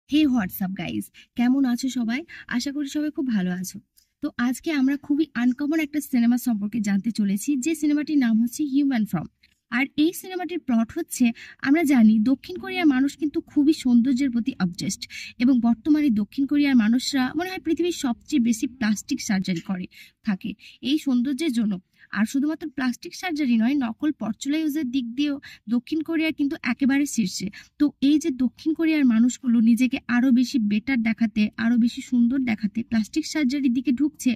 হে WhatsApp guys, কেমন আছো সবাই? আশা করি সবাই খুব ভালো আছো। তো আজকে আমরা খুবই আনকমন একটা সিনেমা সম্পর্কে জানতে চলেছি, যে সিনেমাটির নাম হচ্ছে হিউম্যান ফর্ম। আর এই সিনেমাটির প্লট হচ্ছে, আমরা জানি দক্ষিণ কোরিয়ার মানুষ কিন্তু খুবই সৌন্দর্যের প্রতি অবজেস্ট, এবং বর্তমানে দক্ষিণ কোরিয়ার মানুষরা মনে হয় পৃথিবীর সবচেয়ে বেশি প্লাস্টিক সার্জারি করে থাকে এই সৌন্দর্যের জন্য। আর শুধুমাত্র প্লাস্টিক সার্জারি নয়, নকল পরচুলা ইউজের দিক দিয়েও দক্ষিণ কোরিয়া কিন্তু একেবারে শীর্ষে। তো এই যে দক্ষিণ কোরিয়ার মানুষগুলো নিজেকে আরো বেশি বেটার দেখাতে, আরো বেশি সুন্দর দেখাতে প্লাস্টিক সার্জারির দিকে ঢুকছে,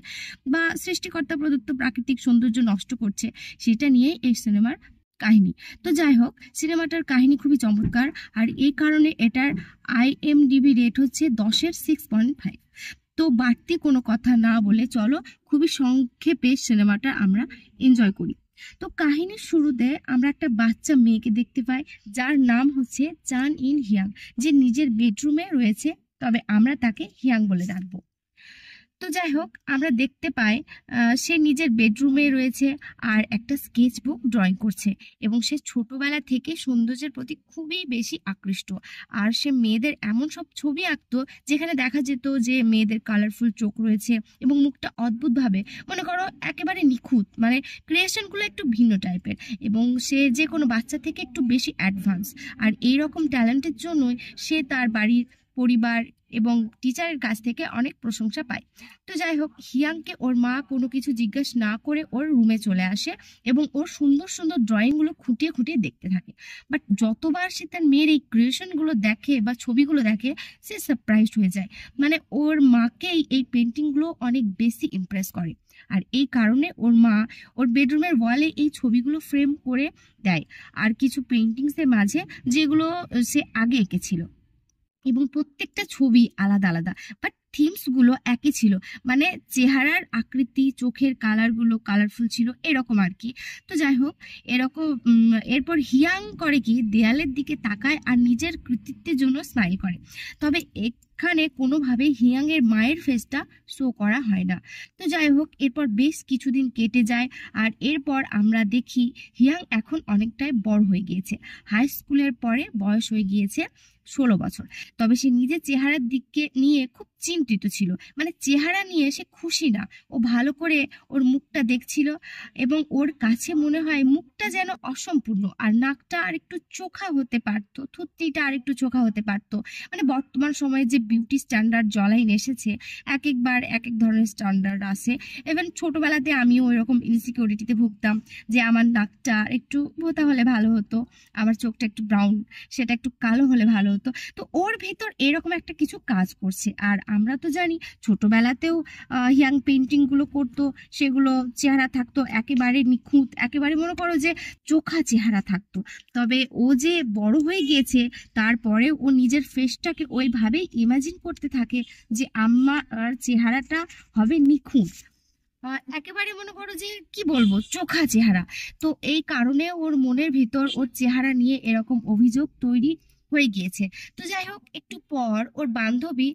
বা সৃষ্টিকর্তা প্রদত্ত প্রাকৃতিক সৌন্দর্য নষ্ট করছে, সেটা নিয়ে এই সিনেমার কাহিনী। তো যাই হোক, সিনেমাটার কাহিনী খুবই চমৎকার, আর এই কারণে এটার IMDb রেট হচ্ছে 10-এর 6.5। তো বাড়তি কোনো কথা না বলে চলো খুবই সংক্ষেপে সিনেমাটা আমরা এনজয় করি। তো কাহিনীর শুরুতে আমরা একটা বাচ্চা মেয়েকে দেখতে পাই, যার নাম হচ্ছে চান ইন হিয়াং, যে নিজের বেডরুমে রয়েছে, তবে আমরা তাকে হিয়াং বলে ডাকবো। তো যাই হোক, আমরা দেখতে পাই সে নিজের বেডরুমে রয়েছে আর একটা স্কেচ বুক ড্রয়িং করছে, এবং সে ছোটবেলা থেকে সৌন্দর্যের প্রতি খুবই বেশি আকৃষ্ট। আর সে মেয়েদের এমন সব ছবি আঁকতো যেখানে দেখা যেত যে মেয়েদের কালারফুল চোখ রয়েছে এবং মুখটা অদ্ভুতভাবে, মনে করো একেবারে নিখুঁত, মানে ক্রিয়েশনগুলো একটু ভিন্ন টাইপের, এবং সে যে কোনো বাচ্চা থেকে একটু বেশি অ্যাডভান্স। আর এই রকম ট্যালেন্টের জন্যই সে তার বাড়ির, পরিবার এবং টিচারের কাছ থেকে অনেক প্রশংসা পায়। তো যাই হোক, হিয়াংকে ওর মা কোনো কিছু জিজ্ঞেস না করে ওর রুমে চলে আসে, এবং ওর সুন্দর সুন্দর ড্রয়িংগুলো খুঁটিয়ে খুঁটিয়ে দেখতে থাকে। বাট যতবার সে তার মেয়ের এই ক্রিয়েশনগুলো দেখে বা ছবিগুলো দেখে, সে সারপ্রাইজড হয়ে যায়। মানে ওর মাকেই এই পেন্টিংগুলো অনেক বেশি ইমপ্রেস করে। আর এই কারণে ওর মা ওর বেডরুমের ওয়ালে এই ছবিগুলো ফ্রেম করে দেয়, আর কিছু পেন্টিংসের মাঝে যেগুলো সে আগে এঁকেছিল, এবং প্রত্যেকটা ছবি আলাদা আলাদা, বাট থিমস গুলো একই ছিল। মানে চেহারার আকৃতি, চোখের কালার গুলো কালারফুল ছিল, এরকম আর কি। তো যাই হোক, এরকম এরপর হিয়াং করে কি, দেয়ালের দিকে তাকায় আর নিজের কৃতিত্বের জন্য স্মাইল করে। তবে এখানে কোনোভাবেই হিয়াং এর মায়ের ফেসটা শো করা হয় না। তো যাই হোক, এরপর বেশ কিছুদিন কেটে যায়, আর এরপর আমরা দেখি হিয়াং এখন অনেকটাই বড় হয়ে গিয়েছে। হাই স্কুলের পরে বয়স হয়ে গিয়েছে 16 বছর। তবে সে নিজের চেহারার দিকে নিয়ে খুব চিন্তিত ছিল, মানে চেহারা নিয়ে সে খুশি না। ও ভালো করে ওর মুখটা দেখছিল, এবং ওর কাছে মনে হয় মুখটা যেন অসম্পূর্ণ, আর নাকটা আর একটু চোখা হতে পারতো, থুতনিটা আর একটু চোখা হতে পারতো। মানে বর্তমান সময়ে যে বিউটি স্ট্যান্ডার্ড জলাইন এসেছে, এক একবার এক এক ধরনের স্ট্যান্ডার্ড আছে। ইভেন ছোটবেলাতে আমিও এরকম ইনসিকিউরিটিতে ভুগতাম, যে আমার নাকটা একটু ভোঁতা হলে ভালো হতো, আমার চোখটা একটু ব্রাউন, সেটা একটু কালো হলে ভালো হতো। তো ওর ভেতর এরকম একটা কিছু কাজ করছে। আর আমরা তো জানি ছোটবেলাতেও ইয়াং পেন্টিং গুলো করতো, সেগুলো চেহারা থাকতো একেবারে নিখুঁত, একেবারে মনে করো যে চোখা চেহারা থাকতো। তবে ও যে বড় হয়ে গিয়েছে, তারপরে ও নিজের ফেসটাকে ওইভাবেই ইমাজিন করতে থাকে যে আমার চেহারাটা হবে নিখুঁত, একেবারে মনে করো যে কি বলবো, চোখা চেহারা। তো এই কারণে ওর মনের ভিতর ওর চেহারা নিয়ে এরকম অভিযোগ তৈরি হয়ে গিয়েছে। তো যাই হোক, একটু পর ওর বান্ধবী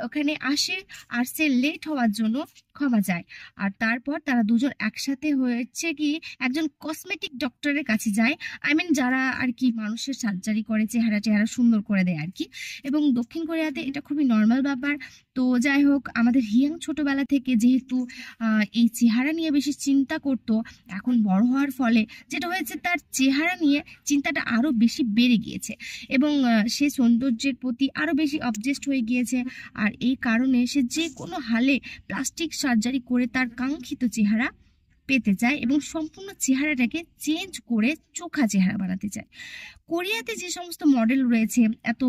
ওখানে আসে, আর সে লেট হওয়ার জন্য ক্ষমা চায়। আর তারপর তারা দুজন একসাথে হয়েছে কি একজন কসমেটিক ডক্টরের কাছে যায়। আই মিন, যারা আর কি মানুষের সার্জারি করে, চেহারা চেহারা সুন্দর করে দেয় আর কি। এবং দক্ষিণ কোরিয়াতে এটা খুবই নর্মাল ব্যাপার। তো যাই হোক, আমাদের হিয়াং ছোটবেলা থেকে যেহেতু এই চেহারা নিয়ে বেশি চিন্তা করতো, এখন বড় হওয়ার ফলে যেটা হয়েছে, তার চেহারা নিয়ে চিন্তাটা আরো বেশি বেড়ে গিয়েছে, এবং সে সৌন্দর্যের প্রতি আরো বেশি অবজেস্ট হয়ে গিয়েছে। আর এই কারণে সে যে কোনো হালে প্লাস্টিক সার্জারি করে তার কাঙ্ক্ষিত চেহারা পেতে চায়, এবং সম্পূর্ণ চেহারাটাকে চেঞ্জ করে চোখা চেহারা বানাতে চায়। কোরিয়াতে যে সমস্ত মডেল রয়েছে, এত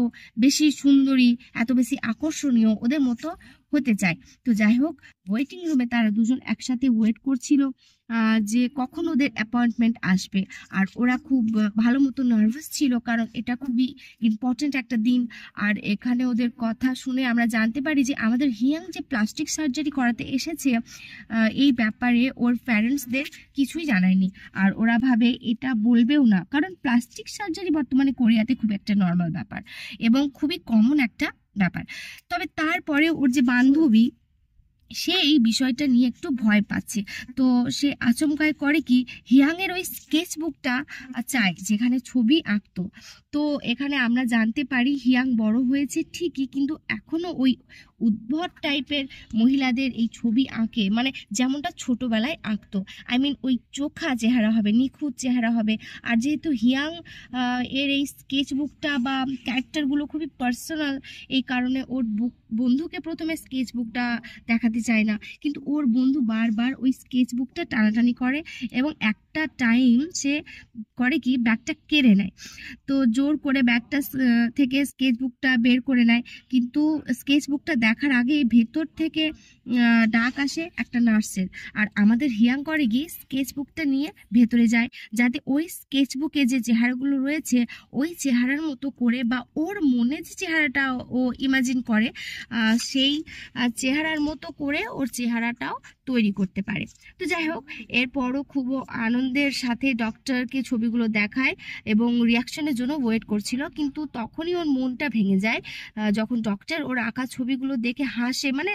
বেশি সুন্দরী, এত বেশি আকর্ষণীয়, ওদের মতো হতে চায়। তো যাই হোক, ওয়েটিং রুমে তারা দুজন একসাথে ওয়েট করছিল যে কখন ওদের অ্যাপয়েন্টমেন্ট আসবে। আর ওরা খুব ভালো মতো নার্ভাস ছিল, কারণ এটা খুবই ইম্পর্টেন্ট একটা দিন। আর এখানে ওদের কথা শুনে আমরা জানতে পারি যে আমাদের হিয়াং যে প্লাস্টিক সার্জারি করাতে এসেছে, এই ব্যাপারে ওর প্যারেন্টসদের কিছুই জানায়নি। আর ওরা ভাবে এটা বলবেও না, কারণ প্লাস্টিক সার্জারি বর্তমানে কোরিয়াতে খুব একটা নর্মাল ব্যাপার, এবং খুবই কমন একটা ব্যাপার। তবে তারপরে ওর যে বান্ধবী, সে এই বিষয়টা নিয়ে একটু ভয় পাচ্ছে। তো সে আচমকাই করে কি, হিয়াংয়ের ওই স্কেচ বুকটা চায় যেখানে ছবি আঁকতো। তো এখানে আমরা জানতে পারি হিয়াং বড় হয়েছে ঠিকই, কিন্তু এখনো ওই উদ্ভট টাইপের মহিলাদের এই ছবি আঁকে, মানে যেমনটা ছোটবেলায় আঁকতো। আই মিন ওই চোখা চেহারা হবে, নিখুঁত চেহারা হবে। আর যেহেতু হিয়াং এর এই স্কেচ বুকটা বা ক্যারেক্টারগুলো খুবই পার্সোনাল, এই কারণে ওর বন্ধুকে প্রথমে স্কেচ বুকটা দেখাতে চায় না, কিন্তু ওর বন্ধু বারবার ওই স্কেচ বুকটা টানাটানি করে এবং একটা টাইম সে করে কি, ব্যাগটা কেড়ে নেয়। তো জোর করে ব্যাগটা থেকে স্কেচ বুকটা বের করে নেয়, কিন্তু স্কেচ বুকটা দেখার আগে ভেতর থেকে ডাক আসে একটা নার্সের। আর আমাদের হিয়াং করে গিয়ে স্কেচ বুকটা নিয়ে ভেতরে যায়, যাতে ওই স্কেচ বুকে যে চেহারাগুলো রয়েছে ওই চেহারার মতো করে, বা ওর মনে যে চেহারাটা ও ইমাজিন করে সেই চেহারার মতো করে ওর চেহারাটাও তৈরি করতে পারে। তো যাই হোক, এরপরও খুব আনন্দের সাথে ডক্টরকে ছবিগুলো দেখায় এবং রিয়াকশনের জন্য ওয়েট করছিল, কিন্তু তখনই ওর মনটা ভেঙে যায় যখন ডক্টর ওর আঁকা ছবিগুলো দেখে হাসে। মানে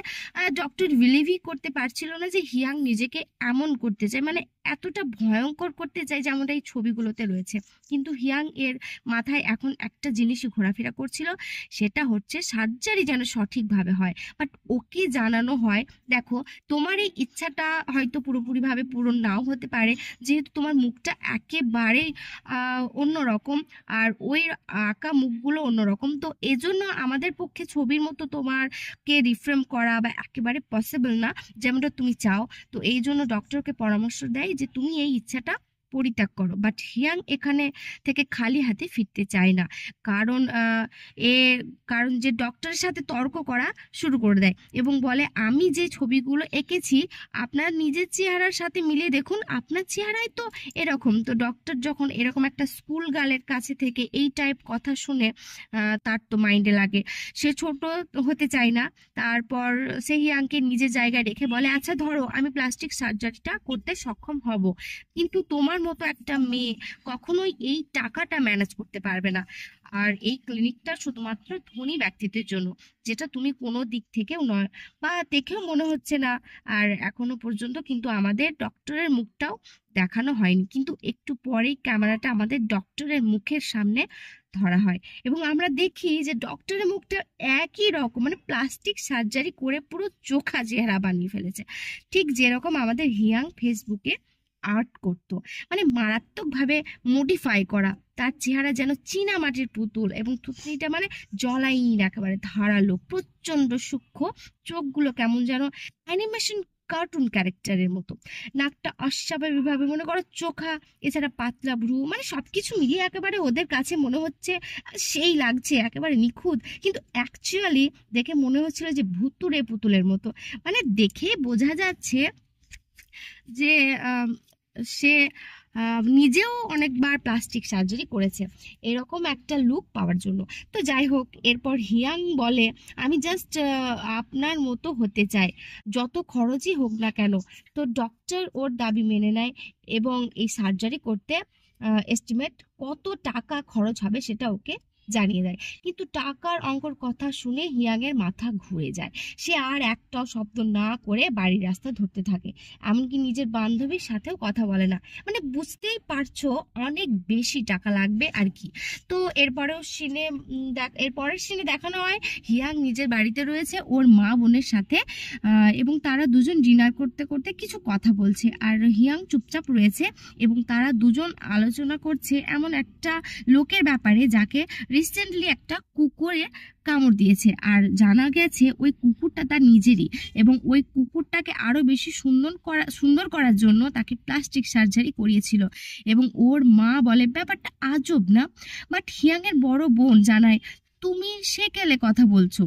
ডক্টর বিলিভই করতে পারছিল না যে হিয়াং নিজেকে এমন করতে চায়, মানে এতটা ভয়ঙ্কর করতে চায় যেমনটা এই ছবিগুলোতে রয়েছে। কিন্তু হিয়াং এর মাথায় এখন একটা জিনিসই ঘোরাফেরা করছিল, সেটা হচ্ছে সার্জারি যেন সঠিকভাবে হয়। বাট ওকে জানানো হয়, দেখো তোমার এই ইচ্ছাটা হয়তো পুরোপুরিভাবে পূরণ নাও হতে পারে, যেহেতু তোমার মুখটা একেবারে অন্যরকম, আর ওই আঁকা মুখগুলো অন্যরকম। তো এজন্য আমাদের পক্ষে ছবির মতো তোমারকে রিফ্রেম করা বা একেবারে পসিবল না যেমনটা তুমি চাও। তো এই জন্য ডক্টরকে পরামর্শ দেয় যে তুমি এই ইচ্ছাটা পরিত্যাগ করো। বাট হিয়াং এখানে থেকে খালি হাতে ফিরতে চায় না, কারণ এ কারণ যে ডক্টরের সাথে তর্ক করা শুরু করে দেয় এবং বলে, আমি যে ছবিগুলো এঁকেছি আপনার নিজের চেহারার সাথে মিলিয়ে দেখুন, আপনার চেহারাই তো এরকম। তো ডক্টর যখন এরকম একটা স্কুল গার্লের কাছে থেকে এই টাইপ কথা শুনে তার তো মাইন্ডে লাগে, সে ছোট হতে চায় না। তারপর সে হিয়াংকে নিজের জায়গায় রেখে বলে, আচ্ছা ধরো আমি প্লাস্টিক সার্জারিটা করতে সক্ষম হব, কিন্তু তোমার মতো একটা মেয়ে কখনোই এই টাকাটা ম্যানেজ করতে পারবে না। আর এই ক্লিনিকটা শুধুমাত্র ধনী ব্যক্তিদের জন্য, যেটা তুমি কোনো দিক থেকেও নয় বা দেখেও মনে হচ্ছে না। আর এখনো পর্যন্ত কিন্তু আমাদের ডক্টরের মুখটাও দেখানো হয়নি, কিন্তু একটু পরেই ক্যামেরাটা আমাদের ডক্টরের মুখের সামনে ধরা হয় এবং আমরা দেখি যে ডক্টরের মুখটা একই রকম, মানে প্লাস্টিক সার্জারি করে পুরো চোখা চেহারা বানিয়ে ফেলেছে, ঠিক যেরকম আমাদের হিয়াং ফেসবুকে আর্ট করতো। মানে মারাত্মকভাবে মডিফাই করা, তার চেহারা যেন চীনা মাটির পুতুল, এবং থুতনিটা মানে জলাইন, একেবারে ধারালো, প্রচন্ড সূক্ষ্ম, চোখগুলো কেমন যেন অ্যানিমেশন কার্টুন ক্যারেক্টারের মতো, নাকটা অস্বাভাবিকভাবে মনে করো চোখা, এছাড়া পাতলা ভ্রু, মানে সবকিছু মিলিয়ে একেবারে ওদের কাছে মনে হচ্ছে সেই লাগছে, একেবারে নিখুঁত। কিন্তু অ্যাকচুয়ালি দেখে মনে হচ্ছিল যে ভুতুড়ে পুতুলের মতো। মানে দেখে বোঝা যাচ্ছে যে সে নিজেও অনেকবার প্লাস্টিক সার্জারি করেছে এরকম একটা লুক পাওয়ার জন্য। তো যাই হোক, এরপর হিয়াং বলে, আমি জাস্ট আপনার মতো হতে চাই, যত খরচই হোক না কেন। তো ডক্টর ওর দাবি মেনে নেয় এবং এই সার্জারি করতে এস্টিমেট কত টাকা খরচ হবে সেটা ওকে জানিয়ে দেয়। কিন্তু টাকার অঙ্কর কথা শুনে হিয়াংয়ের মাথা ঘুরে যায়, সে আর একটাও শব্দ না করে বাড়ির রাস্তা ধরতে থাকে, এমনকি নিজের বান্ধবীর সাথেও কথা বলে না। মানে বুঝতেই পারছো অনেক বেশি টাকা লাগবে আর কি। তো এরপরের সিনে দেখানো হয় হিয়াং নিজের বাড়িতে রয়েছে ওর মা বোনের সাথে, এবং তারা দুজন ডিনার করতে করতে কিছু কথা বলছে, আর হিয়াং চুপচাপ রয়েছে এবং তারা দুজন আলোচনা করছে এমন একটা লোকের ব্যাপারে যাকে রিসেন্টলি একটা কুকুরে কামড় দিয়েছে, আর জানা গেছে ওই কুকুরটা তার নিজেরই, এবং ওই কুকুরটাকে আরো বেশি সুন্দর করার জন্য তাকে প্লাস্টিক সার্জারি করিয়েছিল। এবং ওর মা বলে, ব্যাপারটা আজব না? বাট হিয়াং এর বড় বোন জানায়, তুমি সেকেলে কথা বলছো,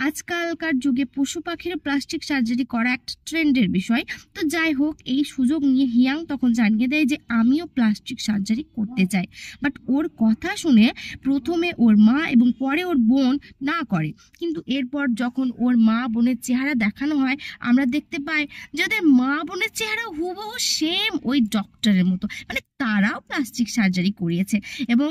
আজকালকার যুগে পশু পাখিরও প্লাস্টিক সার্জারি করা একটা ট্রেন্ডের বিষয়। তো যাই হোক, এই সুযোগ নিয়ে হিয়াং তখন জানিয়ে দেয় যে আমিও প্লাস্টিক সার্জারি করতে চাই। বাট ওর কথা শুনে প্রথমে ওর মা এবং পরে ওর বোন না করে, কিন্তু এরপর যখন ওর মা বোনের চেহারা দেখানো হয় আমরা দেখতে পাই যে ওদের মা বোনের চেহারা হুবহু সেম ওই ডক্টরের মতো, মানে তারাও প্লাস্টিক সার্জারি করিয়েছে। এবং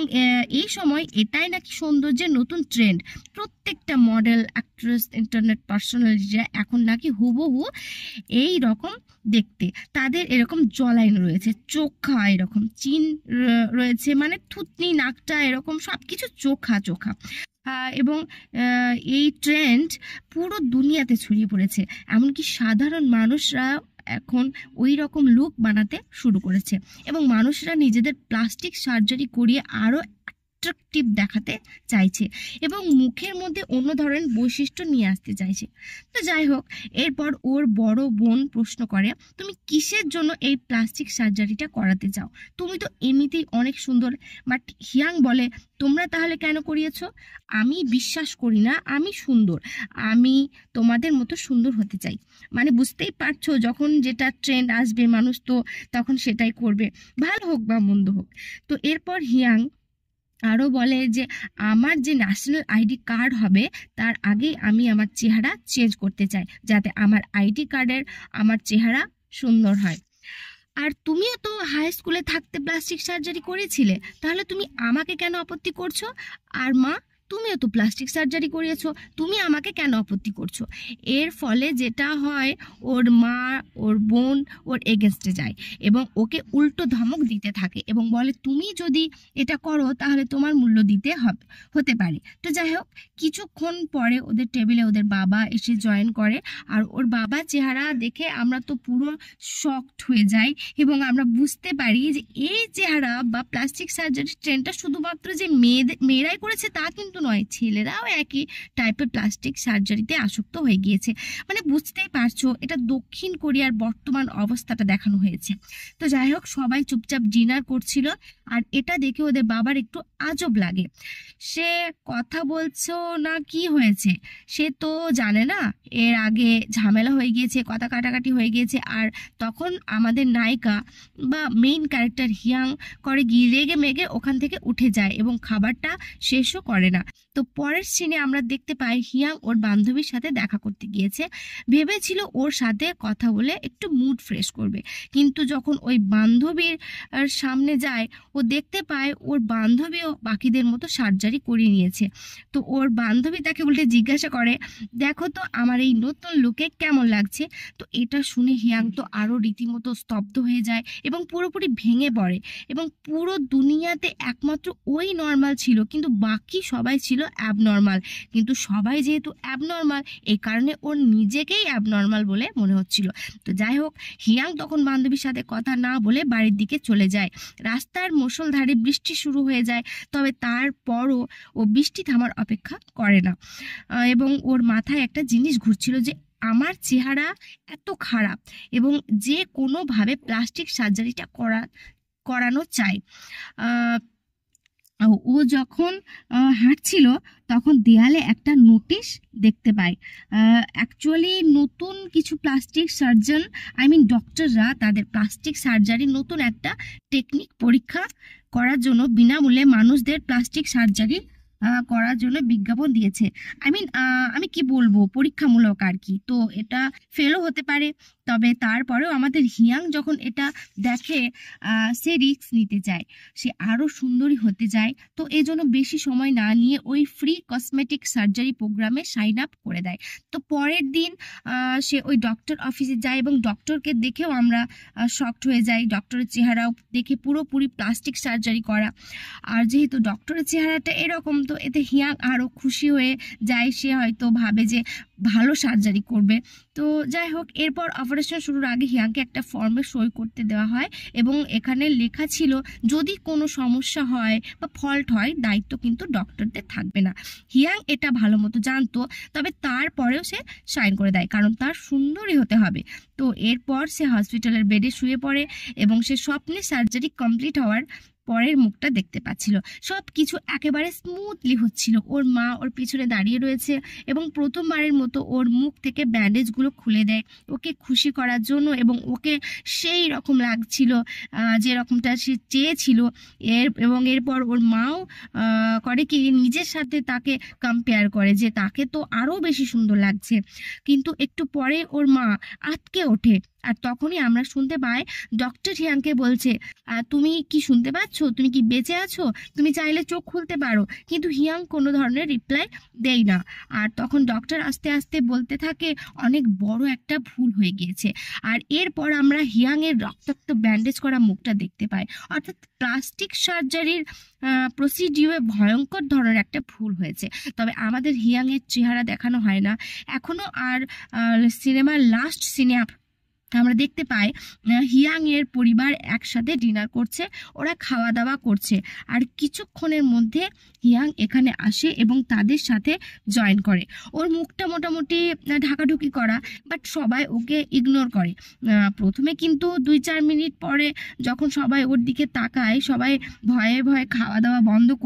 এই সময় এটাই নাকি সৌন্দর্যের নতুন ট্রেন্ড। প্রত্যেকটা মডেল, অ্যাক্ট্রেস, ইন্টারনেট পার্সোনালিটিরা এখন নাকি হুবহু এই রকম দেখতে। তাদের এরকম জলাইন রয়েছে, চোখা এরকম চিন রয়েছে, মানে থুতনি, নাকটা এরকম সবকিছু চোখা চোখা। এবং এই ট্রেন্ড পুরো দুনিয়াতে ছড়িয়ে পড়েছে, এমনকি সাধারণ মানুষরা এখন ওই রকম লুক বানাতে শুরু করেছে এবং মানুষরা নিজেদের প্লাস্টিক সার্জারি করিয়ে আরো অ্যাট্রাকটিভ দেখাতে চাইছে এবং মুখের মধ্যে অন্য ধরনের বৈশিষ্ট্য নিয়ে আসতে চাইছে। তো যাই হোক, এরপর ওর বড় বোন প্রশ্ন করে, তুমি কিসের জন্য এই প্লাস্টিক সার্জারিটা করাতে চাও? তুমি তো এমনিতেই অনেক সুন্দর। বাট হিয়াং বলে, তোমরা তাহলে কেন করিয়েছো? আমি বিশ্বাস করি না আমি সুন্দর, আমি তোমাদের মতো সুন্দর হতে চাই। মানে বুঝতেই পারছো, যখন যেটা ট্রেন্ড আসবে মানুষ তো তখন সেটাই করবে, ভালো হোক বা মন্দ হোক। তো এরপর হিয়াং আরও বলে যে আমার যে ন্যাশনাল আইডি কার্ড হবে তার আগেই আমি আমার চেহারা চেঞ্জ করতে চাই, যাতে আমার আইডি কার্ডের আমার চেহারা সুন্দর হয়। আর তুমিও তো হাই স্কুলে থাকতে প্লাস্টিক সার্জারি করেছিলে, তাহলে তুমি আমাকে কেন আপত্তি করছো? আর মা, তুমিও তো প্লাস্টিক সার্জারি করিয়েছো, তুমি আমাকে কেন আপত্তি করছো? এর ফলে যেটা হয়, ওর মা, ওর বোন ওর এগেনস্টে যায় এবং ওকে উল্টো ধমক দিতে থাকে এবং বলে, তুমি যদি এটা করো তাহলে তোমার মূল্য দিতে হতে পারে। তো যাই হোক, কিছুক্ষণ পরে ওদের টেবিলে ওদের বাবা এসে জয়েন করে। আর ওর বাবার চেহারা দেখে আমরা তো পুরো শকড হয়ে যাই এবং আমরা বুঝতে পারি যে এই চেহারা বা প্লাস্টিক সার্জারি ট্রেন্ডটা শুধুমাত্র যে মেয়েরাই করেছে তা কিন্তু নয়, ছেলেরাও একই টাইপের প্লাস্টিক সার্জারিতে আসক্ত হয়ে গিয়েছে। মানে বুঝতেই পারছো, এটা দক্ষিণ কোরিয়ার বর্তমান অবস্থাটা দেখানো হয়েছে। তো যাই হোক, সবাই চুপচাপ ডিনার করছিল আর এটা দেখে ওদের বাবার একটু আজব লাগে। সে কথা বলছো না কি হয়েছে সে তো জানে না, এর আগে ঝামেলা হয়ে গিয়েছে, কথা কাটাকাটি হয়ে গিয়েছে। আর তখন আমাদের নায়িকা বা মেইন ক্যারেক্টার হিয়াং করে গিয়ে রেগে মেগে ওখান থেকে উঠে যায় এবং খাবারটা শেষও করে না। তো পরের সিনে আমরা দেখতে পাই হিয়াং ওর বান্ধবীর সাথে দেখা করতে গিয়েছে, ভেবেছিল ওর সাথে কথা বলে একটু মুড ফ্রেশ করবে। কিন্তু যখন ওই বান্ধবীর সামনে যায়, ও দেখতে পায় ওর বান্ধবীও বাকিদের মতো সার্জারি করিয়ে নিয়েছে। তো ওর বান্ধবী তাকে উল্টে জিজ্ঞাসা করে, দেখো তো আমার এই নতুন লুকে কেমন লাগছে? তো এটা শুনে হিয়াং তো আরো রীতিমতো স্তব্ধ হয়ে যায় এবং পুরোপুরি ভেঙে পড়ে এবং পুরো দুনিয়াতে একমাত্র ওই নর্মাল ছিল, কিন্তু বাকি সবাই ছিল অ্যাবনর্মাল। কিন্তু সবাই যেহেতু অ্যাবনর্মাল, এই কারণে ওর নিজেকেই অ্যাবনর্মাল বলে মনে হচ্ছিল। তো যাই হোক, হিয়াং তখন বান্ধবীর সাথে কথা না বলে বাড়ির দিকে চলে যায়। রাস্তার মুষলধারে বৃষ্টি শুরু হয়ে যায়, তবে তারপরও ও বৃষ্টি থামার অপেক্ষা করে না এবং ওর মাথায় একটা জিনিস ঘুরছিল যে আমার চেহারা এত খারাপ এবং যে কোনোভাবে প্লাস্টিক সার্জারিটা করানো চাই। ও যখন হাঁটছিল তখন দেয়ালে একটা নোটিশ দেখতে পায়। অ্যাকচুয়ালি নতুন কিছু প্লাস্টিক সার্জন, ডক্টররা তাদের প্লাস্টিক সার্জারি নতুন একটা টেকনিক পরীক্ষা করার জন্য বিনামূল্যে মানুষদের প্লাস্টিক সার্জারি করার জন্য বিজ্ঞাপন দিয়েছে। আমি কি বলবো, পরীক্ষামূলক আর কি। তো এটা ফেলও হতে পারে, তবে তারপরেও আমাদের হিয়াং যখন এটা দেখে সে রিস্ক নিতে চায়, সে আরও সুন্দরী হতে চায়। তো এই জন্য বেশি সময় না নিয়ে ওই ফ্রি কসমেটিক সার্জারি প্রোগ্রামে সাইন আপ করে দেয়। তো পরের দিন সে ওই ডক্টর অফিসে যায় এবং ডক্টরকে দেখেও আমরা শকড হয়ে যাই। ডক্টরের চেহারাও দেখে পুরোপুরি প্লাস্টিক সার্জারি করা, আর যেহেতু ডক্টরের চেহারাটা এরকম, তো এতে হিয়াং আরও খুশি হয়ে যায়। সে হয়তো ভাবে যে ভালো সার্জারি করবে। তো যাই হোক, এরপর অপারেশন শুরুর আগে হিয়াংকে একটা ফর্মে সই করতে দেওয়া হয় এবং এখানে লেখা ছিল যদি কোনো সমস্যা হয় বা ফল্ট হয় দায়িত্ব কিন্তু ডক্টরদের থাকবে না। হিয়াং এটা ভালো মতো জানতো, তবে তারপরেও সে সাইন করে দেয় কারণ তার সুন্দরী হতে হবে। তো এরপর সে হসপিটালের বেডে শুয়ে পড়ে এবং সে স্বপ্নে সার্জারি কমপ্লিট হওয়ার পরের মুখটা দেখতে পাচ্ছিল। সব কিছু একেবারে স্মুথলি হচ্ছিল। ওর মা ওর পিছনে দাঁড়িয়ে রয়েছে এবং প্রথমবারের মতো ওর মুখ থেকে ব্যান্ডেজগুলো খুলে দেয় ওকে খুশি করার জন্য এবং ওকে সেই রকম লাগছিল যে রকমটা সে চেয়েছিল। এরপর ওর মাও করে কি নিজের সাথে তাকে কম্পেয়ার করে যে তাকে তো আরও বেশি সুন্দর লাগছে। কিন্তু একটু পরে ওর মা আটকে ওঠে আর তখনই আমরা শুনতে পাই ডক্টর হিয়াংকে বলছে, তুমি কি শুনতে পাচ্ছ? তুমি কি বেঁচে আছো? তুমি চাইলে চোখ খুলতে পারো। কিন্তু হিয়াং কোনো ধরনের রিপ্লাই দেয় না। আর তখন ডক্টর আস্তে আস্তে বলতে থাকে অনেক বড় একটা ভুল হয়ে গিয়েছে। আর এরপর আমরা হিয়াং এর রক্তাক্ত ব্যান্ডেজ করা মুখটা দেখতে পাই। অর্থাৎ প্লাস্টিক সার্জারির প্রসিডিউরে ভয়ঙ্কর ধরনের একটা ভুল হয়েছে। তবে আমাদের হিয়াং এর চেহারা দেখানো হয় না এখনো। আর সিনেমার লাস্ট সিনে আমরা দেখতে পাই হিয়াং এর পরিবার একসাথে ডিনার করছে, ওরা খাওয়া দাওয়া করছে। আর কিছুক্ষণের মধ্যে হিয়াং এখানে আসে এবং তাদের সাথে জয়েন করে। ওর মুখটা মোটামুটি ঢাকাঢুকি করা, বাট সবাই ওকে ইগনোর করে। প্রথমে কিন্তু 2-4 মিনিট পরে যখন সবাই ওর দিকে তাকায়, সবাই ভয়ে ভয়ে খাওয়া দাওয়া বন্ধ করে